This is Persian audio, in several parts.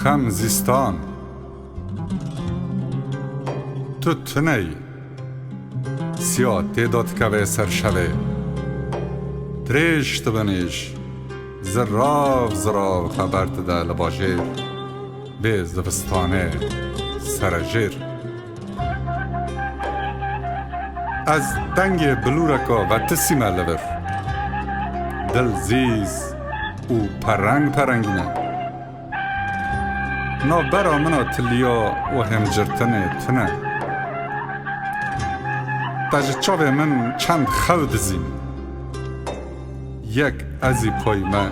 خم زیستان تو تنهی سیاه تعداد که سر شوه تریش تبنیش زراف خبرت ده لباجیر به زبستانه سرجیر از دنگ بلورکا و تسیمه لبر دل زیز او پرنگینه نا برا منا تلیا و همجرتنه تنه تاج چاوه من چند خود زیم یک ازی پای من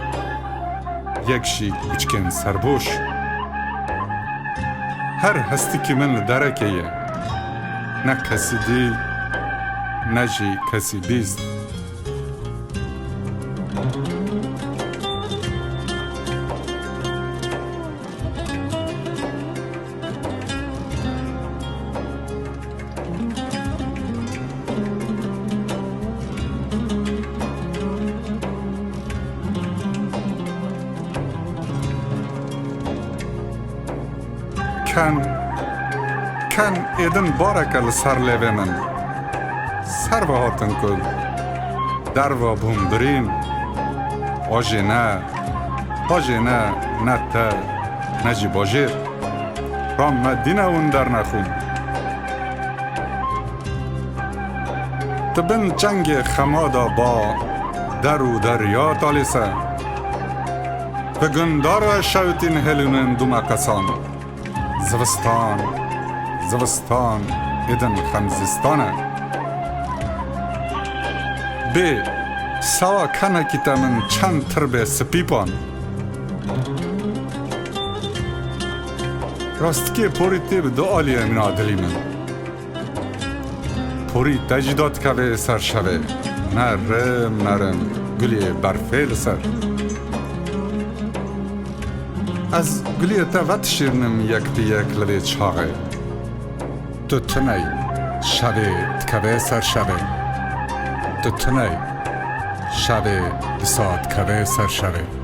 یک شی بچکن سربوش هر هستی که من لدرکه یه نه کسی دی نه جی کسی بیست کن ایدن بارکل سر لیوه من سر و هاتن کل در و بومبرین آجی نه نه تا نجی باجیر رام مدینه اون در نخون تبن جنگ خمادا با در و دریا تالیسه و گندار و شوتین هلونن دوما قسان زوستان ایدن خمزستانه به سوا کنه که من چند تربه سپیپان راست که پوری تیب دو آلیه من عادلی من پوری تجداد که به سر شوه نرم گلی برفیل سر از گلی تا وقت شیرنم یک لبه چاقه تو تنهی شوه تکوه سر شوه تو تنهی شوه بساد کوه سر شوه